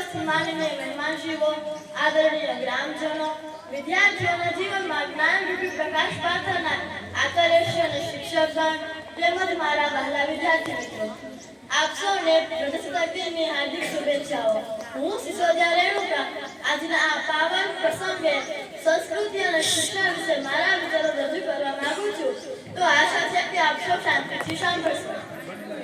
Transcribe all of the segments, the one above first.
ઉપસ્થિત માનનીય મહેમાનશ્રીઓ, આદરણીય ગ્રામજનો, વિદ્યાર્થીઓના જીવનમાં જ્ઞાનરૂપી પ્રકાશ પાથરનાર આચાર્યશ્રી અને શિક્ષકગણ તેમજ મારા વહાલા વિદ્યાર્થી મિત્રો, આપ સૌને પ્રજાસત્તાક દિનની હાર્દિક શુભેચ્છાઓ। હું સિસોદિયા રેણુકા આજના આ પાવન પ્રસંગે સંસ્કૃતિ અને શિક્ષણ વિશે મારા વિચારો રજૂ કરવા માંગુ છું। તો આશા છે કે આપ સૌ શાંતિથી સાંભળશો।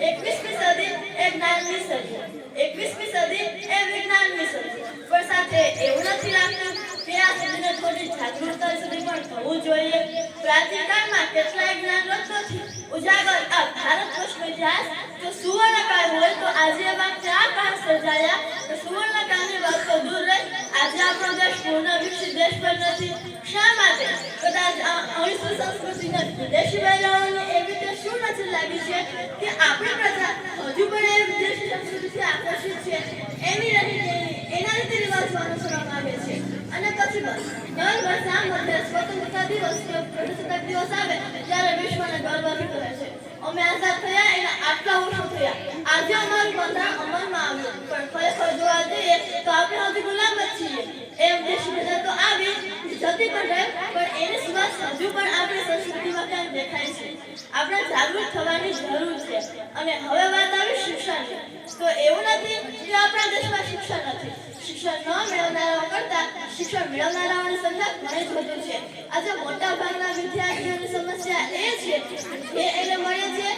21મી સદી એ જ્ઞાનની સદી, 21મી સદી એ વિજ્ઞાનની સદી, પણ સાથે એવું નથી લાગતું કે આ સદીને થોડી જાગૃતતા સુધી પણ થવું જોઈએ। પ્રાચીન કાળમાં કેટલાય જ્ઞાન રત્નોથી ઉજાગર આ ભારત વર્ષનો ઇતિહાસ જો સુવર્ણકાળ હોય તો આજે એવા કયા કાળ સર્જાયા કે સુવર્ણકાળની વાત તો દૂર રહી આજે આપણો દેશ પૂર્ણ વિકસિત દેશ પણ નથી। શા માટે? કદાચ અણીસી સંસ્કૃતિને વિદેશી બહેનોને એવી રીતે શું નજર લાગી છે કે આપણી પ્રજા હજુ પણ એ વિદેશી સંસ્કૃતિથી આકર્ષિત છે, એની એના રીતિ રિવાજો અનુસરવામાં આવે છે। અને પછી બસ દર વર્ષ આ મધ્ય સ્વતંત્રતા દિવસ કે પ્રજાસત્તાક દિવસ આવે ત્યારે વિશ્વને ગર્વથી કહે છે અમે આઝાદ થયા એના આટલા વર્ષો થયા, આજે અમારું બંધારણ અમલમાં આવ્યું, પણ ખરેખર જોવા જઈએ તો આપણે હજી ગુલામ જ છીએ। એમ દેશી પ્રજા તો આવી જતી પણ રહે, પણ એની સુવાસ હજુ પણ આપણી સંસ્કૃતિમાં ક્યાંક દેખાય છે। આપણે જાગૃત થવાની જરૂર છે। અને હવે વાત આવી શિક્ષણની, તો એવું નથી કે આપણા દેશમાં શિક્ષણ નથી, શિક્ષણ ન મેળવનારાઓ કરતા શિક્ષણ મેળવનારાઓની સંખ્યા ઘણી જ વધુ છે। આજે મોટા ભાગના વિદ્યાર્થીઓની સમસ્યા એ છે કે એને મળે છે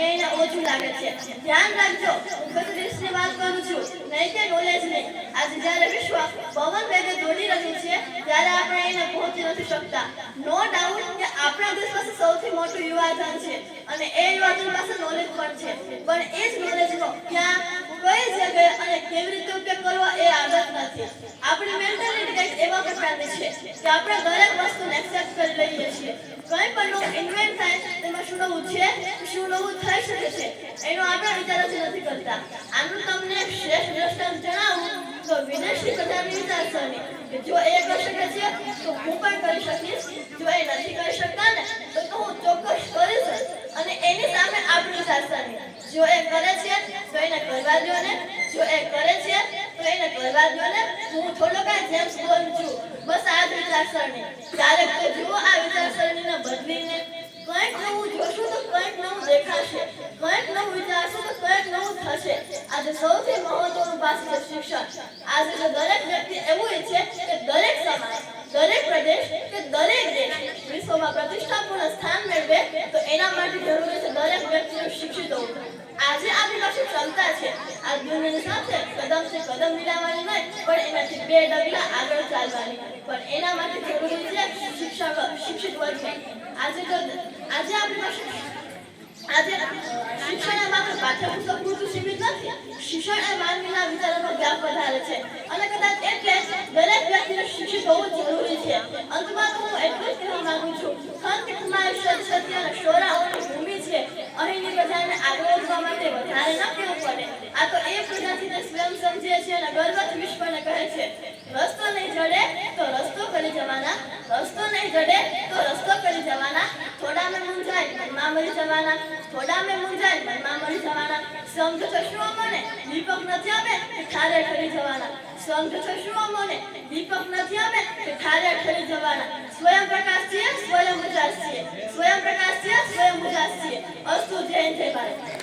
એને ઓછું લાગે છે। ધ્યાન રાખજો, હું ગતિની વાત કરું છું, નહીં કે નોલેજ નહીં। આજે જ્યારે વિશ્વ પવન વેગે દોડી રહ્યું છે ત્યારે આપણે એને પહોંચી નથી શકતા। નો ડાઉટ કે આપણા દેશ પાસે સૌથી મોટું યુવાધન છે અને એ યુવાધન પાસે નોલેજ પણ છે, પણ એ જ નોલેજનો ક્યાં કઈ જગ્યાએ અને કેવી રીતે ઉપયોગ કરવો એ આદત નથી। આપણી મેન્ટાલિટી કંઈક એવા પ્રકારની છે કે આપણે દરેક વસ્તુને એક્સેપ્ટ કરી લઈએ છીએ। કંઈ પણ નવું ઇન્વેન્ટ થાય તેમાં શું નવું છે, શું નવું થઈ શકે છે એનો આપણે વિચાર જ નથી કરતા। આનું તમને શ્રેષ્ઠ દ્રષ્ટાંત જણાવું તો વિદેશી પ્રજાની વિચારસરણી કે જો એ કરી શકે છે તો હું પણ કરી શકીશ, જો એ નથી કરી શકતા ને તો હું ચોક્કસ કરીશ। અને એની સામે આપણી વિચારસરણી જો એ કરે છે તો એને કરવા દો ને, જો એ કરે છે તો એને કરવા દો ને, હું થોડો કાંઈ જેમ્સ બોન્ડ છું, બસ આ જ વિચારસરણી। ક્યારેક તો જુઓ આ વિચારસરણીને બદલીને કંઈક નવું જોશું તો કંઈક નવું દેખાશે, કંઈક નવું વિચારશું તો કંઈક નવું થશે। આજે સૌથી મહત્વનું પાસું છે શિક્ષણ। આજે જો દરેક વ્યક્તિ એવું ઈચ્છે કે દરેક સમાજ, દરેક પ્રદેશ કે દરેક દેશ વિશ્વમાં પ્રતિષ્ઠાપૂર્ણ સ્થાન મેળવે તો એના માટે જરૂરી છે દરેક વ્યક્તિનું શિક્ષિત હોવું। આજે આપણી પાસે ક્ષમતા છે આ દુનિયાની સાથે કદમથી કદમ મિલાવવાની નહીં, પણ એનાથી 2 ડગલા આગળ ચાલવાની, પણ એના માટે જરૂરી છે શિક્ષિત વર્ગ। આજે આપણી પાસે શિક્ષણ એ માત્ર પાઠ્યપુસ્તક પૂરતું સીમિત નથી, શિક્ષણ એ માનવીના વિચારોનો વ્યાપ વધારે છે અને કદાચ એટલે દરેક વ્યક્તિને શિક્ષિત હોવું જરૂરી છે। અંતમાં હું એટલું જ કહેવા માંગુ છું, ખંત તમારી સત્ય અને શોરાઓની ભૂમિ છે, અહીંની પ્રજાને આગળ વધવા માટે વધારે ન કહેવું પડે। આ તો એ પ્રજાથી તે સ્વયં સમજે છે અને ગર્વથી વિશ્વને કહે છે રસ્તો નહીં જડે તો રસ્તો કરી જવાના, રસ્તો નહીં જડે તો રસ્તો કરી જવાના, થોડા મેં મૂંઝાય મનમાં મરી જવાના, થોડા મેં મૂંઝાય મનમાં મરી જવાના। સમજો છો શું અમને દીપક નથી અમે કે ઠારે ઠરી જવાના, સમજો છો શું અમને દીપક નથી અમે કે ઠારે ઠરી જવાના। સ્વયં પ્રકાશ છીએ, સ્વયં ઉજાસ છીએ, સ્વયં પ્રકાશ છીએ, સ્વયં ઉજાસ છીએ। અસ્તુ જય હિન્દ, જય ભારત।